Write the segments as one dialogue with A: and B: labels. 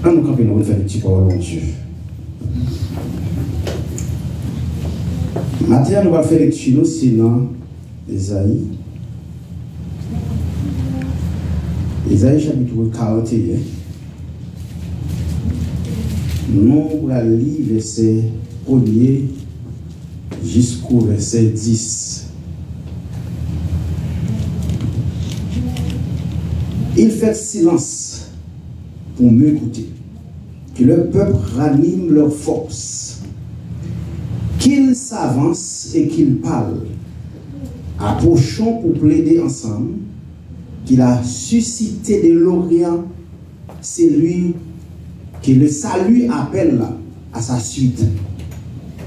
A: On nous camper, nous faire des petits paroles, mon Dieu. Maintenant, nous allons faire lecture, sinon, Esaïe. Esaïe chapitre 41. Nous allons lire verset 1er jusqu'au verset 10. Il fait silence pour m'écouter, que le peuple ranime leur force, qu'ils s'avancent et qu'ils parlent. Approchons pour plaider ensemble, qu'il a suscité de l'Orient, c'est lui qui le salut appelle à sa suite,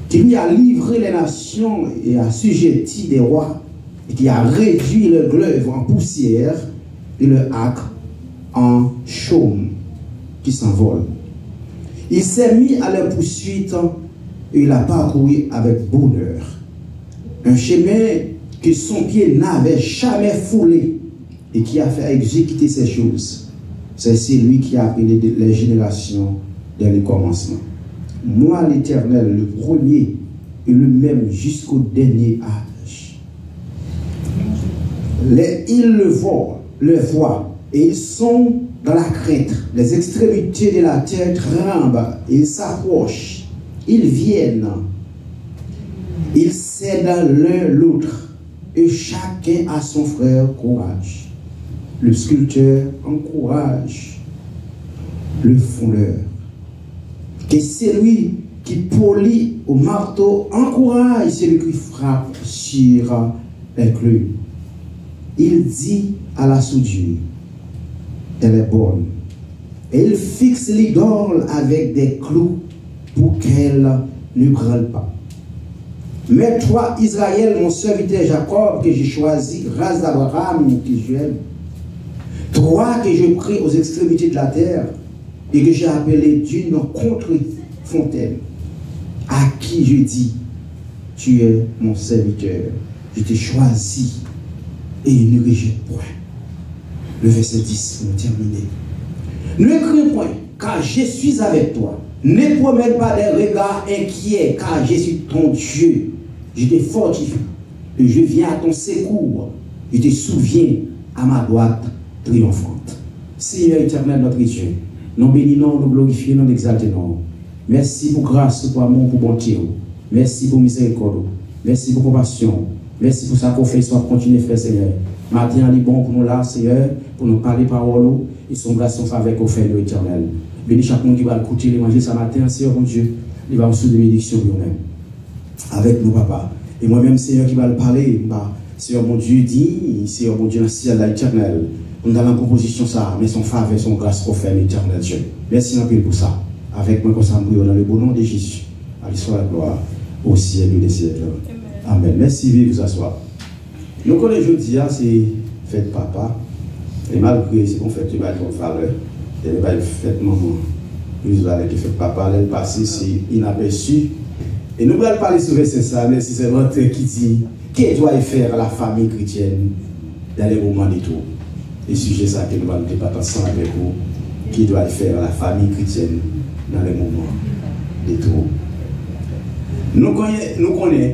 A: qui lui a livré les nations et a assujetti des rois, et qui a réduit le glaive en poussière et le acre en chaume qui s'envole. Il s'est mis à leur poursuite et il a parcouru avec bonheur un chemin que son pied n'avait jamais foulé et qui a fait exécuter ces choses. C'est lui qui a appelé les générations dès le commencement. Moi, l'Éternel, le premier et le même jusqu'au dernier âge. Ils le voient et ils sont dans la crainte. Les extrémités de la terre tremblent, ils s'approchent, ils viennent, ils cèdent l'un l'autre et chacun a son frère courage. Le sculpteur encourage le fondeur. Que celui qui polit au marteau encourage celui qui frappe sur les clous. Il dit à la soudure, elle est bonne. Et il fixe l'idole avec des clous pour qu'elle ne brûle pas. Mais toi, Israël, mon serviteur Jacob, que j'ai choisi, race d'Abraham, que j'aime, toi que j'ai pris aux extrémités de la terre et que j'ai appelé d'une contre-fontaine, à qui je dis, tu es mon serviteur, je t'ai choisi et il ne rejette point. Le verset 10, nous terminer. Ne crains point, car je suis avec toi. Ne promène pas des regards inquiets, car je suis ton Dieu. Je te fortifie et je viens à ton secours. Je te souviens à ma droite triomphante. Seigneur éternel, notre Dieu, nous bénissons, nous glorifions, nous exaltons. Merci pour grâce, pour amour, pour bonté. Merci pour miséricorde. Merci pour compassion. Merci pour sa confession. Continuez, frère Seigneur. Matin, il est bon pour nous là, Seigneur, pour nous parler parole et son grâce, son faveur qu'on fait, l'éternel. Bénis chaque monde qui va écouter l'évangile ce matin, Seigneur, mon Dieu. Il va me soulever bénédiction lui-même. Avec nous, papa. Et moi-même, Seigneur, qui va le parler, Seigneur, mon Dieu, dit, Seigneur, mon Dieu, dans le ciel, l'éternel. On a la composition, ça, mais son faveur, son grâce qu'on fait, l'éternel Dieu. Merci un peu pour ça. Avec moi, qu'on s'embrouille dans le beau nom de Jésus. Allez, soit la gloire au ciel des siècles. Amen. Merci, veuillez vous asseoir. Nous connaissons aujourd'hui, c'est fête papa. Et malgré ce qu'on fait, tu vas être en valeur. Et le fête maman. Plus valeur que fête papa. Elle passe, c'est inaperçu. Et nous allons parler sur ce ça, mais c'est notre qui dit qu'est-ce doit faire la famille chrétienne dans les moments de tout. Et sujet ça que nous allons débattre ensemble avec vous. Qui doit faire la famille chrétienne dans les moments de tout. Nous connaissons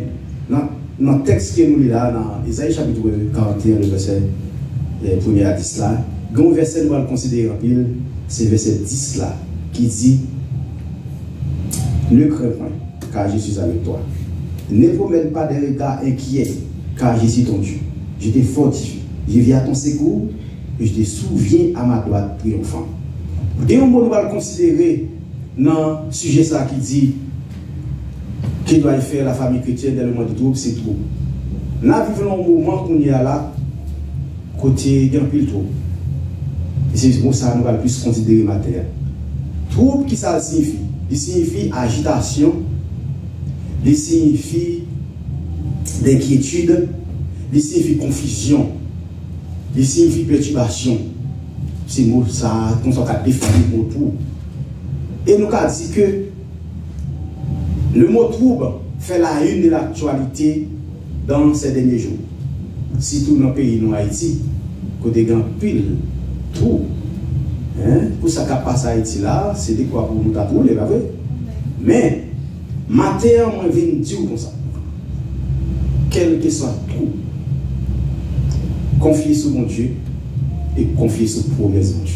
A: dans le texte que nous lisons là, dans Isaïe chapitre 41, le verset 1er à 10 là, un verset nous allons considérer en pile, c'est le verset 10 là, qui dit ne crains point, car je suis avec toi. Ne promène pas des regards inquiets, car je suis ton Dieu. Je te fortifie, je viens à ton secours, et je te souviens à ma droite triomphante. Et on va le considérer dans le sujet ça qui dit qu'il doit faire la famille chrétienne dans le monde de trouble, c'est tout. Nous vivons un moment qu'on y a là, côté d'un pile trouble. Et c'est pour ça que nous allons plus considérer ma terre. Trouble, qui ça signifie? Il signifie agitation, il signifie d'inquiétude, il signifie confusion, il signifie perturbation. C'est mot ça, qu'on s'en a défini pour tout. Et nous avons dit que le mot trouble fait la une de l'actualité dans ces derniers jours. Surtout dans le pays, dans Haïti, côté grand pile, trouble. Pour ça qu'a passé à Haïti là, c'est de quoi pour nous tatouer, pas vrai? Mais, matin, moi, je viens dire comme ça. Quel que soit tout, confiez sur mon Dieu et confiez sur la promesse de mon Dieu.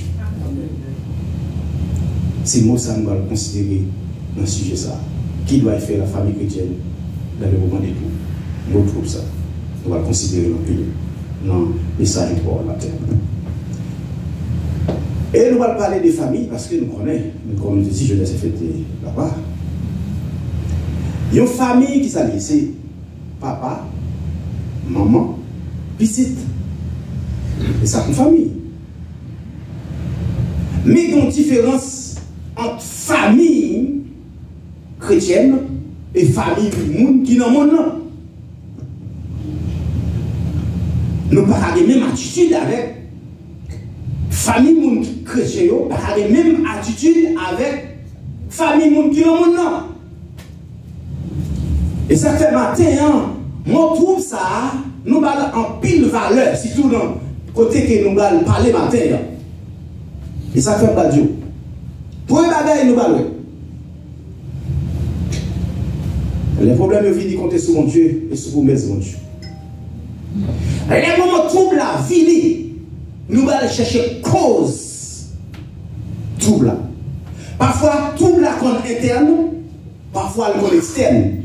A: C'est moi ça nous allons considérer dans ce sujet ça. Qui doit faire la famille chrétienne dans le moment des tout? Nous trouvons ça. Nous allons considérer dans le message du corps matin. Et nous allons parler des familles parce que nous connaissons, comme nous disons, je laisse fêter là-bas. Il y a une famille qui s'allie, c'est papa, maman, petite. Et ça, c'est une famille. Mais il y a une différence entre famille chrétienne et famille monde qui dans le monde. Nous n'avons pas la même attitude avec famille monde chrétien, pas la même attitude avec famille monde qui dans le monde. Et ça fait matin, moi je trouve ça, nous avons en pile valeur, surtout dans le côté que nous allons parler matin. Et ça fait pas Dieu. Pour les bagailles, nous allons. Les problèmes viennent compter sur mon Dieu et sur vous mes mon Dieu. Les moments troubles la vie, nous allons chercher cause trouble. Parfois, trouble la qu'on interne, parfois le qu'on externe.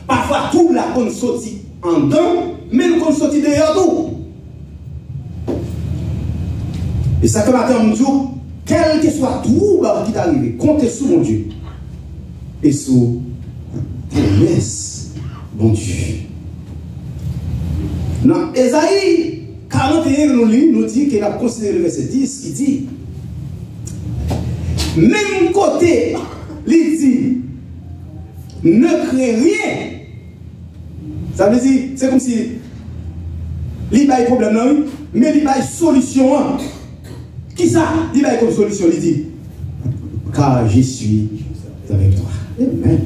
A: Parfois, trouble la qu'on sortit en dedans, mais nous qu'on sortit dehors tout. Et ça fait matin, on dit, quel que soit trouble qui t'arrive, comptez sur mon Dieu et sur promesse, bon Dieu. Dans Ésaïe 41, nous dit qu'il a considéré le verset 10 qui dit, même côté, il dit, ne crée rien. Ça veut dire, c'est comme si il y a un problème, non, mais il y a une solution. Qui ça? Il y a comme solution, il dit, car je suis avec toi. Amen.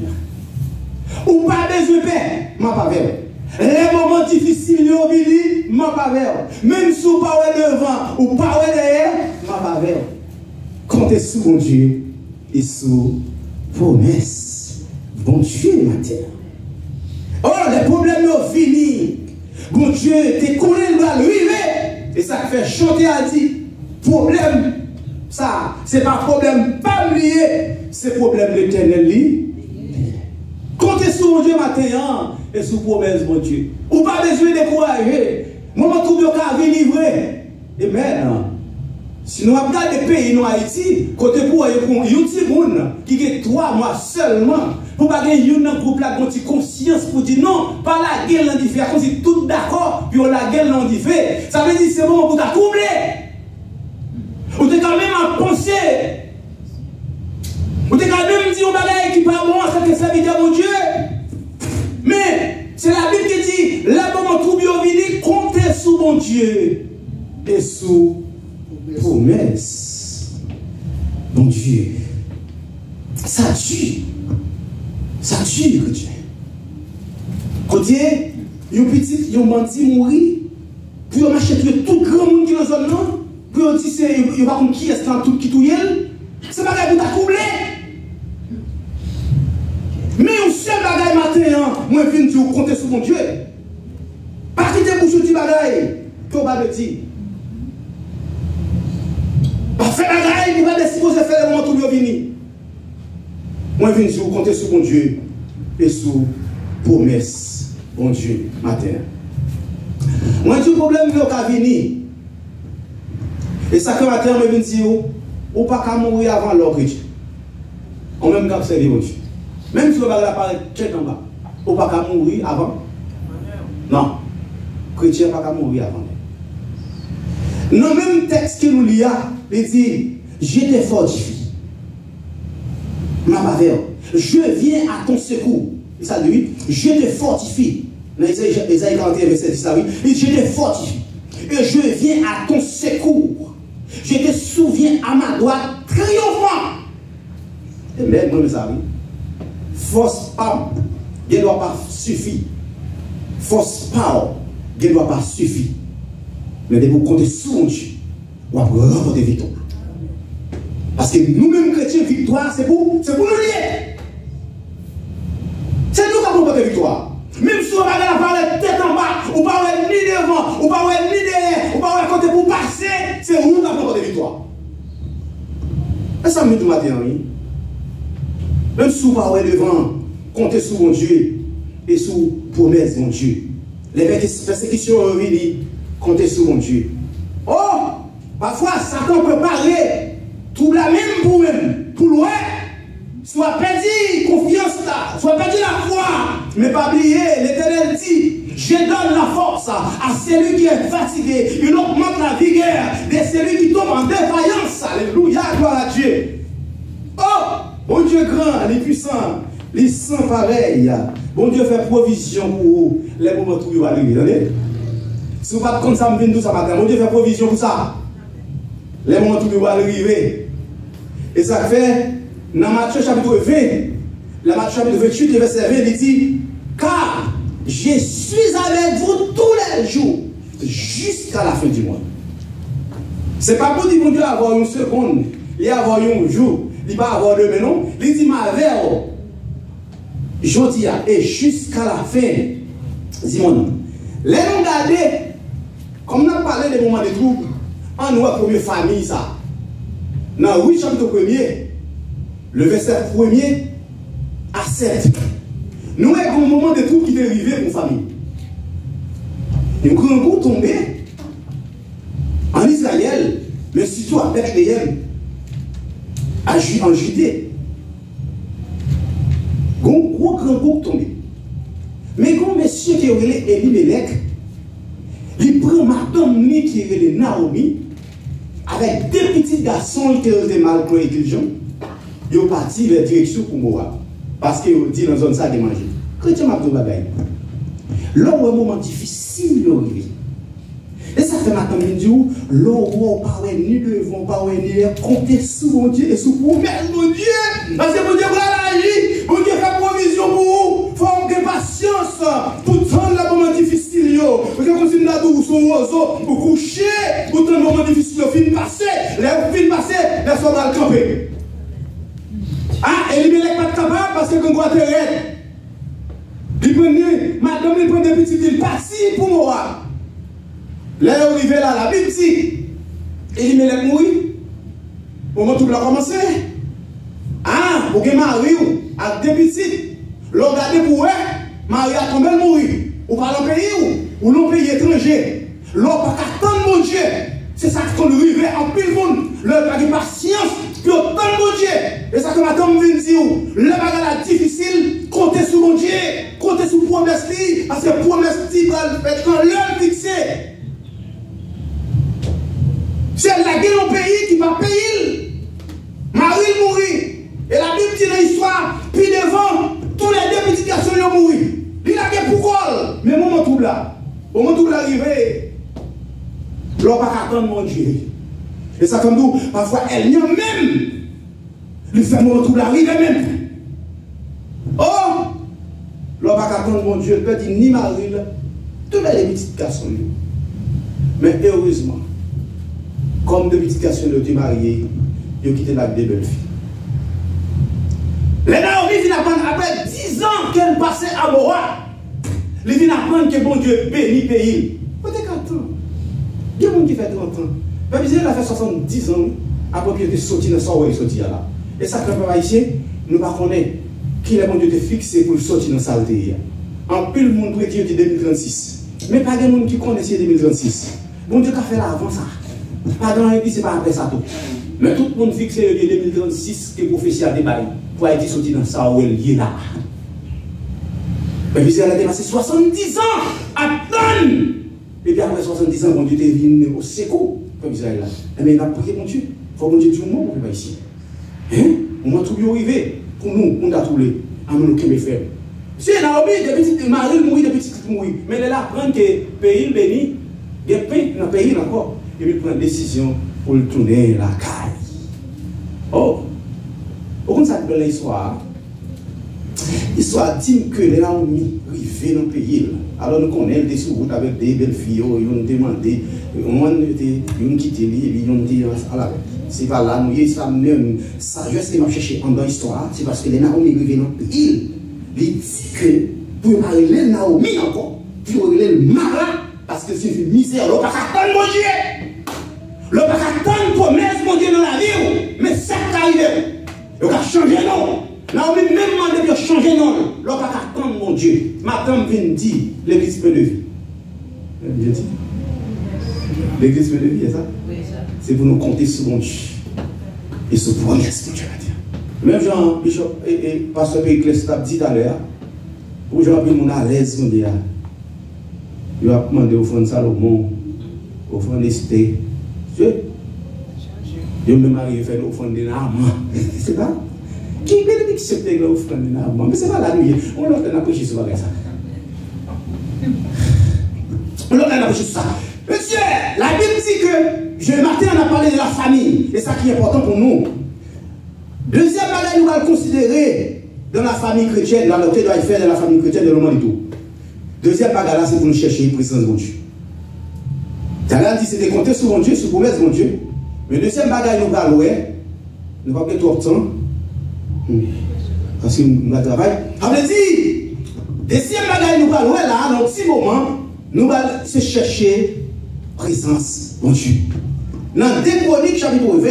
A: Ou pas besoin de paix, ma pas vers. Les moments difficiles, ils ma pas vers. Même si vous pas devant ou pas derrière, ma pas vers. Comptez sur mon Dieu et sur promesse. Bon Dieu, ma terre. Oh, les problèmes sont finis. Bon Dieu, t'es collé le bras, et ça fait chanter à dire, problème, ça, c'est pas problème pas lié, c'est problème l'éternel lié. Comptez sur mon Dieu matin et sur promesse, mon Dieu. Ou pas besoin de décourager. Moi, je trouve que vie livrée. Amen. Si nous regardons des pays, nous Haïti, côté pour un petit monde qui est 3 mois seulement, pour pas gagner un groupe là, qui conscience pour dire non, pas la guerre l'en diffère, comme si tout d'accord, puis on la guerre l'en diffère. Ça veut dire c'est bon pour t'accoubler. Ou t'es quand même à penser. Ou t'es quand même dit, on va aller qui pas bon, ça que ça veut dire mon Dieu. Mais c'est la Bible qui dit, là moment tout bien venu, comptez sur mon Dieu et sur promesse. Mon Dieu. Ça tue. Ça tue, chrétien. Côté, yon petit, yon menti mourir, puis on achète tout grand monde qui est dans la zone, non? Puis on dit, il va comme qui est dans tout qui touille, c'est pas pour t'accoubler. Mais on seul bagaille matin, moi je viens de dire, comptez sur mon Dieu. Pas quitter pour dire bagaille, qu'on va le dire. Pas faire bagaille, il va décider de faire le moment où il va venir. Moi je viens de dire, comptez sur mon Dieu et sur promesse, bon Dieu, matin. Moi je dis, le problème il va venir. Et ça que matin, je viens de dire, ou pas qu'à mourir avant l'heure chrétien. On même qu'à observer mon Dieu. Même si on va la check en bas, ou pas qu'à mourir avant. Non. Chrétien pas qu'à mourir avant. Dans le même texte que nous lisons, il dit, je te fortifie. Ma bavère, je viens à ton secours. Et ça dit, je te fortifie. Dans Ésaïe 41, verset 10, ça oui. Il dit, je te fortifie. Et je viens à ton secours. Je te souviens à ma droite triomphant. Et même, ça oui. Force pas, il ne doit pas suffire. Force pas, il ne doit pas suffire. Mais de vous compter sur mon Dieu, vous allez remporter victoire. Parce que nous-mêmes chrétiens, victoire, c'est pour nous lier. C'est nous qui avons porté victoire. Même si on va la parler tête en bas, ou pas ni devant, ou pas ni derrière, ou pas côté pour passer, c'est nous qui avons porté victoire. Et ça me dit matin, oui. Même si on va devant, comptez sur mon Dieu et sur promesse de mon Dieu. Les persécutions ont venir, comptez sur mon Dieu. Oh, parfois Satan peut parler tout la même pour même, pour loin. Soit perdu confiance là, soit perdu la foi. Mais pas oublier, l'Éternel dit, je donne la force à celui qui est fatigué. Il augmente la vigueur de celui qui tombe en défaillance. Alléluia, gloire à Dieu. Oh, bon Dieu grand, les puissants, les saints pareils. Bon Dieu fait provision pour vous, les moments où il va arriver. Si vous ne pas comme ça, me tout ça matin. Bon Dieu fait provision pour ça. Les moments où il va arriver. Et ça fait, dans Matthieu chapitre 20, la Matthieu chapitre 28, verset 20, il dit, car je suis avec vous tous les jours, jusqu'à la fin du mois. Ce n'est pas pour dire, mon Dieu, avoir une seconde, il y a avoir un jour, il va avoir demain, non. Il dit, ma verre, je dis, et jusqu'à la fin, dis-moi non. Les gens regardez, comme on a parlé des moments de troubles, en nous, la première famille, ça. Dans 8 chapitre 1er, le verset 1er à 7. Nous avons un moment de troubles qui est arrivé pour la famille. Un grand coup tombé en Israël, mais surtout à Bethléem, en Judée. Un gros grand coup tombé. Mais quand monsieur qui est Elimelech, il prend madame qui est Naomi, avec deux petits garçons qui étaient mal pour l'église, ils sont partis vers la direction pour Moab. Parce qu'ils ont dit dans la zone ça de manger. Chrétien m'a dit bagaille. Là où un moment difficile est arrivé. Et ça fait maintenant que je dis, là où on parle ni devant, pas ni derrière, comptez sur mon Dieu et sur promesse mon Dieu. Parce que mon Dieu va agir, mon Dieu fait provision pour vous. Il faut avoir patience pour prendre le moment difficile. Parce que quand vous êtes dans son oiseau, vous couchez, pour prendre le moment difficile, vous finissez passer, les soldats mal camper. Ah, et il n'est pas capable parce que quand vous êtes raide, il prend des petits îles passives pour moi. Là, il est arrivé là, la Bible dit, il est mort. Au moment où il a commencé, ah, vous avez marié avec deux petits, l'on regardé pour eux, Marie a tombé le mourir. Ou pas dans le pays ou l'on pays étranger. L'on pas attendre mon Dieu. C'est ça qu'on arrive en pile monde. L'on pas de patience, puis autant mon Dieu. Et ça que madame vient dire, le bagage difficile, comptez sur mon Dieu, comptez sur promesse, parce que promesse va être quand l'heure fixée. C'est la guerre au pays qui va payer. Marie mourit. Et la Bible dit dans l'histoire, puis devant, tous les deux petits garçons ont mouru. Il a guerre pour quoi? Mais au moment où là, au moment où l'arrivée, l'on va pas attendre mon Dieu. Et ça comme nous, parfois elle n'y a même. Il fait au moment où l'arrivée même. Oh! L'on va pas attendre mon Dieu. Il peut dire ni Marie, tous les petits garçons. Mais heureusement, comme de petits garçons ont été mariés, ils ont quitté la vie des belles filles. Les Naomi viennent apprendre après 10 ans qu'elle passait à Moab. Ils viennent apprendre que bon Dieu bénit le pays. Peut-être 4 ans. Il y a des gens qui fait 30 ans. Mais il a fait 70 ans après qu'il était sorti dans son sorti là. Et ça, quand on va ici, nous ne connaissons pas qui le bon Dieu était fixé pour sortir dans sa saleté. En plus, le monde prédit 2036. Mais pas de monde qui connaît 2036. Bon Dieu qui a fait là avant ça. Pas dans l'église, ce n'est pas après ça tout. Mais tout le monde fixé le 2036 que prophétie a débaillé. Pour être sorti dans ça où elle est là. Mais puis elle a dépassé 70 ans à attendre. Et puis après 70 ans, mon Dieu est venu au secours. Comme Israël là. Mais il a prié mon Dieu. Il faut mon Dieu tout le monde pour pas ici. Hein? On m'a tout arrivé. Pour nous, on a tout les. À nous qui me fait. C'est Naomi, des petites maris mourir, des petites mourir. Mais elle apprend que le pays béni, il y a pain dans le pays encore. Et puis il prend une décision pour le tourner la caille. Oh! Pourquoi ça s'appelle l'histoire? L'histoire dit que les Naomi arrivaient dans le pays. Alors nous connaissons des sous-routes avec des belles filles, ils ont demandé, ils ont quitté l'île, ils ont dit à la C'est pas là, nous, ça même, sagesse que m'a cherché en dans l'histoire, c'est parce que les Naomi arrivent dans l'île. Il dit que, pour parler les Naomi encore, pour parler le malin, parce que c'est une misère, l'on va attendre mon Dieu. L'on va attendre promesse, mon Dieu, dans la vie, mais ça arrive. On va changer non. Naomi même demandé de changer non. L'on va attendre mon Dieu. Maintenant, vient dire, l'église peut de vie. L'église peut de vie, c'est ça? Oui, ça. C'est pour nous compter sur mon Dieu. Et sur promesse que Dieu va dire. Même Jean, Bishop et Pasteur Périclès t'a dit tout à l'heure, pour Jean Pierre, mon à l'aise, mon Dieu. Il a demandé offrande Salomon, offrande Esther. Il même arrivé à faire l'offrande de Naaman. C'est pas? Qui est qui s'est fait l'offrande de Naaman? Mais c'est pas la nuit. On l'a prêché sur ça. On l'a prêché sur ça. Monsieur, la Bible dit que je matin on a parlé de la famille. Et ça qui est important pour nous. Deuxième bagage, nous allons considérer dans la famille chrétienne, dans le que doit faire de la famille chrétienne de l'homme et tout. Deuxième bagage là, c'est pour nous chercher la présence de Dieu. T'as dit c'est de compter sur mon Dieu, sur la promesse de mon Dieu. Mais deuxième bagage, nous allons nous allons trop de temps. Parce que nous allons travailler. Ça veut dire, deuxième bagage, nous allons là, dans un petit moment, nous allons se chercher la présence de Dieu. Dans 2 Chroniques, chapitre 20.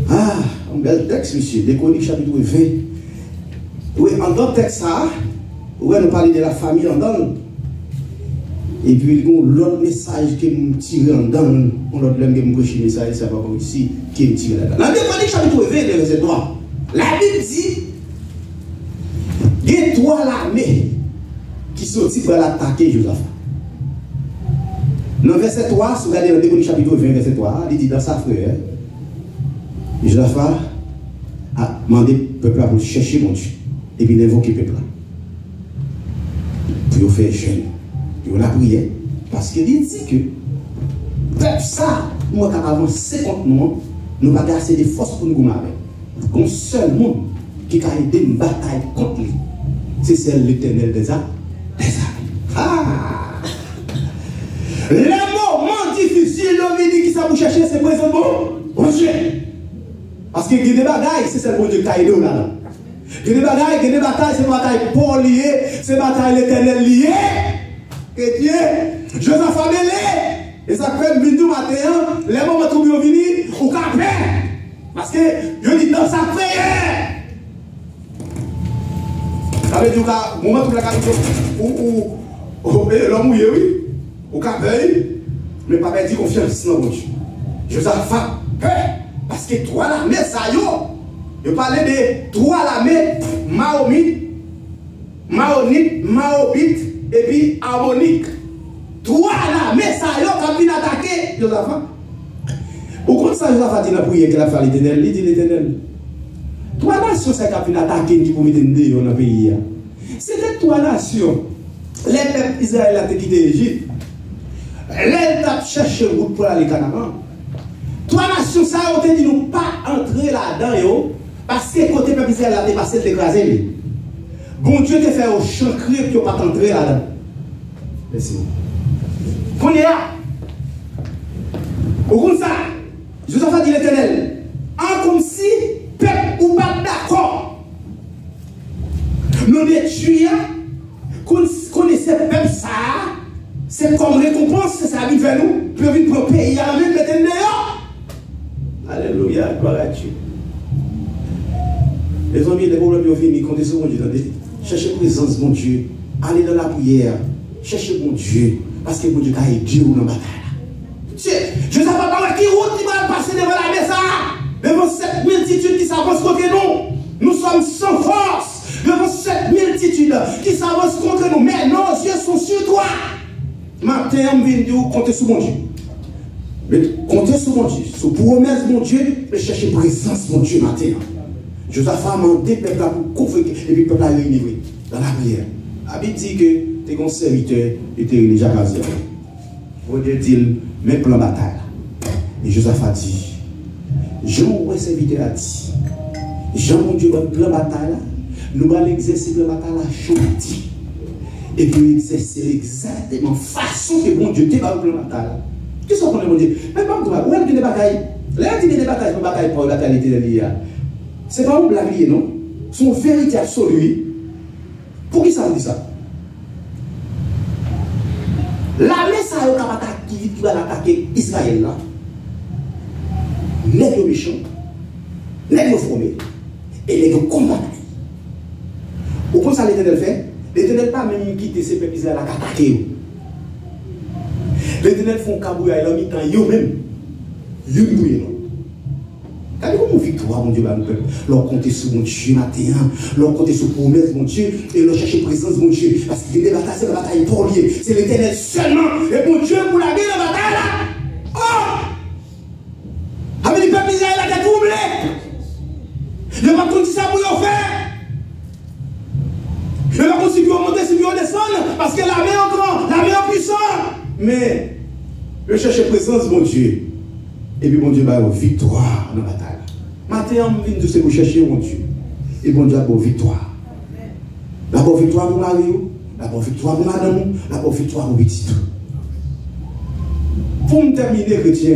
A: Ah, un bel texte, monsieur. 2 Chroniques, chapitre 20. Oui, en dans le texte, ça, oui, nous parlons de la famille en dans. Et puis, l'autre message qui nous tire en dans, l'autre langue qui nous prêche message, ça va pas ici, qui nous tire là-dedans. Dans 2 Chroniques, chapitre 20, verset 3, la Bible dit, il y a 3 l'armée qui sortit pour l'attaquer Josaphat. Dans verset 3, si vous regardez dans 2 Chroniques, chapitre 20, verset 3, il dit dans sa frère, Josaphat a demandé au peuple pour chercher mon Dieu. Et puis il invoque le peuple. Pour faire jeûne. Puis on a prié. Parce qu'il dit que peuple ça, nous avons avancé contre nous, nous avons assez de force pour nous gommer. Comme seul monde qui a aidé une bataille contre lui, c'est celle de l'Éternel des armes. Ah! Les moments difficiles, l'homme dit qu'il s'est chercher, c'est présent bon Dieu. Parce que il y a des bagailles, c'est celle bon Dieu qui a aidé là-dedans. Il y a des bagailles, il y a des batailles, c'est des batailles pour lier, c'est des batailles l'Éternel lié. Que Dieu, Josaphat mêlé. Et ça fait le matin, les moments où ils viennent, ou capé. Parce que je dis dans sa prière. Ça veut dire que moment où la capitale, ou l'homme mouillé, oui, ou capé, mais pas dit confiance dans mon Dieu. Josaphat, parce que toi l'armée, ça y est. Je parlais de 3 l'armée, Maonite, Maobite et puis Ammonique. 3 l'armée, ça y est, qui viennent attaquer Josaphat. Au contraire, ça, Josaphat dit dans la prière qu'il a fait l'Éternel, il dit l'Éternel. 3 nations, c'est qui viennent attaquer qui pour mettre dans le pays. C'était 3 nations. Les peuples israéliens qui quitté l'Égypte. Les peuples cherché route pour aller au Canaan. 3 nations, ça ont dit nous pas entrer là-dedans, parce que côté peuple Israël a passé de l'écraser. Bon Dieu te fait au champ crié pour ne pas entrer là-dedans. Merci. Qu'on est là. Au compte ça, Josaphat dit l'Éternel, en comme si peuple ou pas d'accord. Nous détruisons, connaissez peuple ça, c'est comme récompense, ça arrive vers nous, puis on vient pour payer à la même l'Éternel. Alléluia, gloire à Dieu. Les amis, les problèmes sont finis, comptez sur mon Dieu. Cherchez la présence de mon Dieu. Allez dans la prière. Cherchez mon Dieu. Parce que mon Dieu a aidé dans la bataille. Je ne sais pas qui route qui va passer devant la maison. Devant cette multitude qui s'avance contre nous. Nous sommes sans force. Devant cette multitude qui s'avance contre nous. Mais nos yeux sont sur toi. Matin, on vient de compter sur mon Dieu. Mais comptez sur mon Dieu, sur promesse de mon Dieu, mais cherchez présence de mon Dieu maintenant. Josaphat a demandé peuple pour convoquer, et puis le peuple a réuni dans la prière. La Bible dit que tes bons serviteurs étaient réunis Jacques Aziel. Mon Dieu dit, mais plan bataille. Et Josaphat dit, Jean, mon serviteur a dit, Jean, mon Dieu, votre plan bataille, nous allons exercer le bataille là, chantier. Et puis exercer exactement façon que mon Dieu te va le plan bataille. Qu'est-ce qu'on a dit? Mais pas toi, où est-ce que des batailles? Là, il y a des batailles pour bataille pour la qualité de l'IA. C'est pas une blague, non? Son vérité absolue. Pour qui ça vous dit ça? L'armée, ça qui va attaquer Israël là. N'est-ce pas méchant? N'est-ce pas formé? Et les combattre. Au point ça l'Éternel fait, l'Éternel pas même quitter ses peuples Israël à attaquer. L'Éternel font cabouya, il a mis quand eux-mêmes. Ils comment victoire, mon Dieu, va nous peuple. Leur compter sur mon Dieu matin, leur compter sur promesse, mon Dieu, et leur chercher présence, mon Dieu. Parce qu'il y a des batailles, c'est la bataille pour lier. C'est l'Éternel seulement. Et mon Dieu, pour la guerre, la bataille là. Oh! Avec les peuples Israël, il a troublé. Il n'a pas continué ça pour le faire. Il n'a pas continué à monter, si vous descendre, parce que l'armée est grand, l'armée est puissante. Mais, je cherche présence, mon Dieu. Et puis, mon Dieu va avoir victoire dans la bataille. Maintenant, on vient de ce que vous cherchez, mon Dieu. Et bon Dieu a pour victoire. La bonne victoire pour Mario, la bonne victoire pour madame, la bonne victoire pour petit. Pour me terminer, chrétien,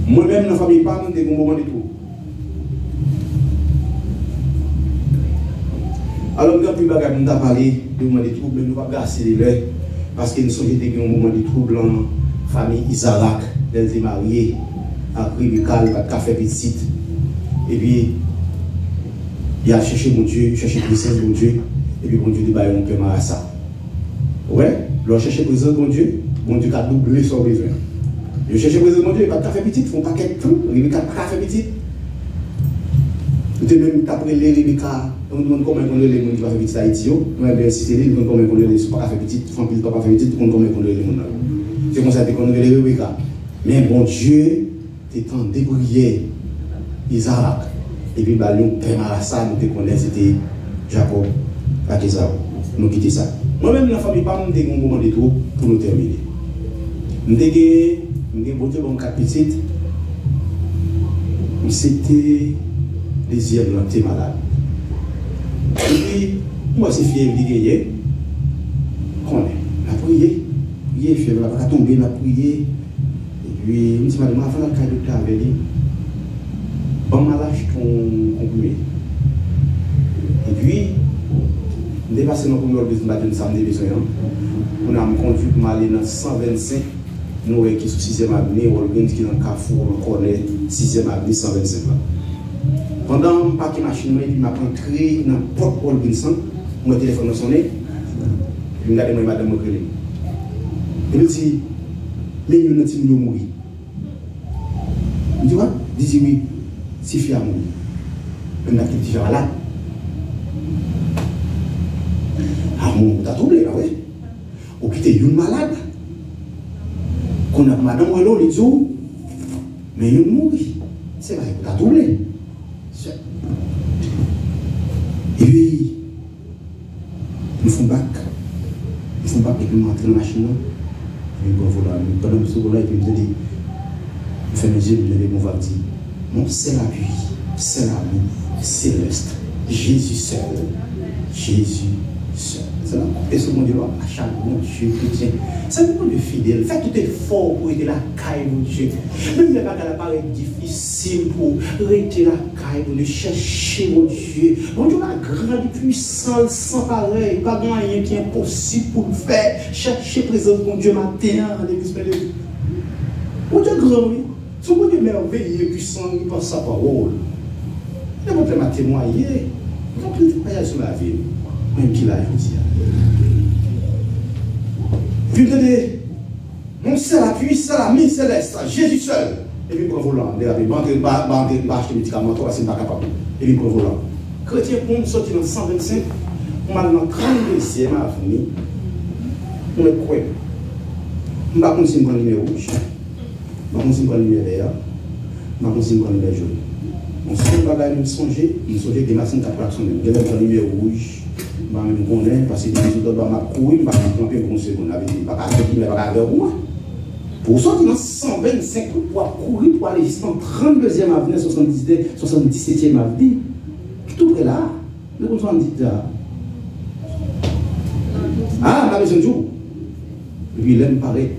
A: moi-même, dans la famille, pas de bon moment du tout. Alors, nous avons pu parler de moment de trouble, mais nous ne pouvons pas gasser les lèvres parce que nous sommes un moment de trouble en famille Isaac, elle s'est mariée, après Michael, pas de café petite. Et puis, il a cherché mon Dieu, cherché présence mon Dieu, et puis mon Dieu dit, mon cœur à ça. Ouais, il a cherché présence mon Dieu a doublé son besoin. Il a cherché présence mon Dieu, pas de café petite, ils font pas quelque tout, il n'y a pas de café petite. Vous même après les Rebecca, on demande comment on les gens qui café petit Haïti, on a bien cité, on demande comment on les gens pas café petit, font pile pas café petit, on demande comment on les gens. C'est comme ça qu'on a les Rebecca. Mais bon Dieu, t'es en débrouillé Isaac. Et puis, bah, nous, Père Marassa, nous te connaissons, c'était Jacob, Akisa. Nous quittons ça. Moi-même, la famille, pas nous avons un moment de trop pour nous terminer. Nous avons bon Dieu, bon quatre petites. C'était les yeux de notre malade. Et puis, moi, c'est fier de gagner. On a prié. Prié, fier, on a tombé, on a prié. Et puis, je me suis dit, avant la caille de docteur avec lui. Bon malage qu'on comprimé. Et puis, dépassé notre premier besoin de samedi besoin. On a conduit pour aller dans 125. Nous qui sont 6e avenue, on qui est dans le Carrefour, on connaît 6e avenue 125. Pendant un paquet de machines, je m'a entré dans le porte Paul Vincent, mon téléphone a sonné. Je me regarde madame Mokrele. Et je me dis, mais il y a un petit mourir. Je dis, quoi? Je dis, oui. Si fille a mouru, on a quitté là. Ah, mon, t'as troublé, là, oui. On quitte une malade. Qu'on a madame Welo, les jours, mais il mourit. C'est vrai, t'as troublé. Et puis, nous font bac. Ils font bac et puis nous rentrons dans la machine. Et puis, voilà, pendant ce moment-là, et puis, je dis, je fais mes yeux, je dis, on va dire. Non, c'est l'appui, c'est l'amour céleste. Jésus seul. Jésus seul. C'est là. Et ce mon Dieu à chaque bon Dieu chrétien. C'est le monde fidèle. Faites tout effort pour être la caille, mon Dieu. Même les bagages paraît difficile pour rester la caille, pour le chercher, mon Dieu. Mon Dieu, la grande puissance sans pareil. Pas de rien qui est impossible pour le faire. Chercher présence, mon Dieu, matin, l'église de Dieu. Mon Dieu, grand, oui. Son bon Dieu merveilleux, puissant, il pense sa parole. Il va vraiment témoigner. Il va témoigner sur la vie. Même qu'il a dit. Puis vous dites, mon seul appui, c'est l'ami céleste, Jésus seul. Et puis, pour volant, il va acheter des médicaments, toi, c'est pas capable. Et puis, pour volant. Chrétien, pour nous sortir dans 125, on va dans 32e avenue. On est quoi? On va continuer à lumière rouge. On va continuer à lumière vert. On va continuer à lumière jaune. On se fait bagaille, nous songer, des machines qui apprennent. Il y a une lumière rouge. Je me connais parce que les autres doivent courir, je vais camper pour une seconde. Je ne vais pas faire moi. Pour sortir dans 125 pour courir pour aller jusqu'en 32e avenue, 77e avenue. Tout près là. Le contrôle dit là. Ah, la maison de jour. Et puis, l'aime paraît.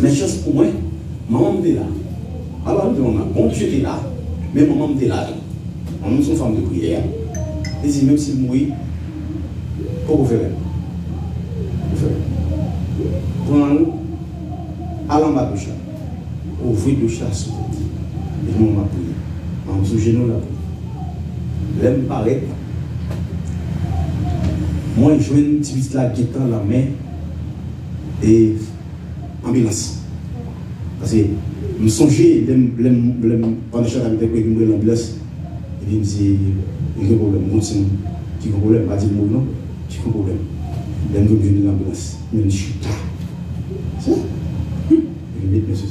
A: Mais chose pour moi, maman était là. Alors, bon Dieu était là, mais maman était là. Maman, c'est une femme de prière. Et dit, même s'il mourit, pour vous faire. Prendre à l'en-bas de chat. Ouvrir le chat sur le tête. Et maman m'a prié. Maman, sous genou là. L'aime paraît. Moi, je joue une petite là qui est dans la main et ambulance. Parce que je me songeais, pendant que j'avais pris l'ambulance, et il me dit, il y a un problème, qui a un problème, pas dire non, qui a un problème. Il y a un problème de l'ambulance, il me dit, chuta. C'est ça? Il me dit, monsieur,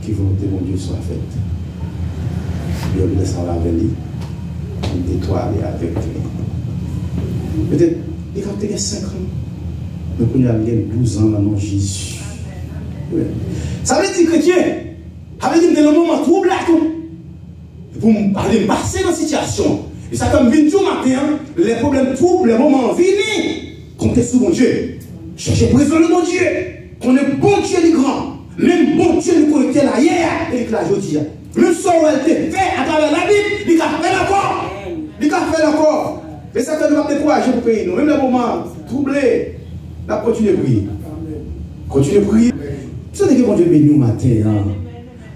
A: qui volonté mon Dieu soit faite. L'ambulance va avec lui, il nettoie avec lui. Peut-être, il va peut-être 5 ans. Mais quand il a 12 ans, maintenant, Jésus. Ouais. Ça veut dire chrétien, ça veut dire que dans le moment trouble là tout. Pour aller passer dans la situation. Et ça comme vient tout matin, les problèmes troubles, les moments viennent. Comptez sur mon Dieu. Cherchez présent le bon Dieu. Qu'on est bon Dieu du grand. Même bon Dieu nous connecté là hier et là aujourd'hui. Le sort où elle était fait à travers la Bible, il a fait encore. Il a fait encore. Et ça ne va pas décourager pour payer nous. Même les moments troublés, là continuez à prier. Continuez à prier. Vous savez que mon Dieu bénit au matin. Hein?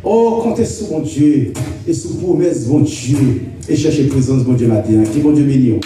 A: Oh, comptez sur mon Dieu et sur promesse, mon Dieu. Et cherchez présence, mon Dieu, matin. Que mon Dieu bénit.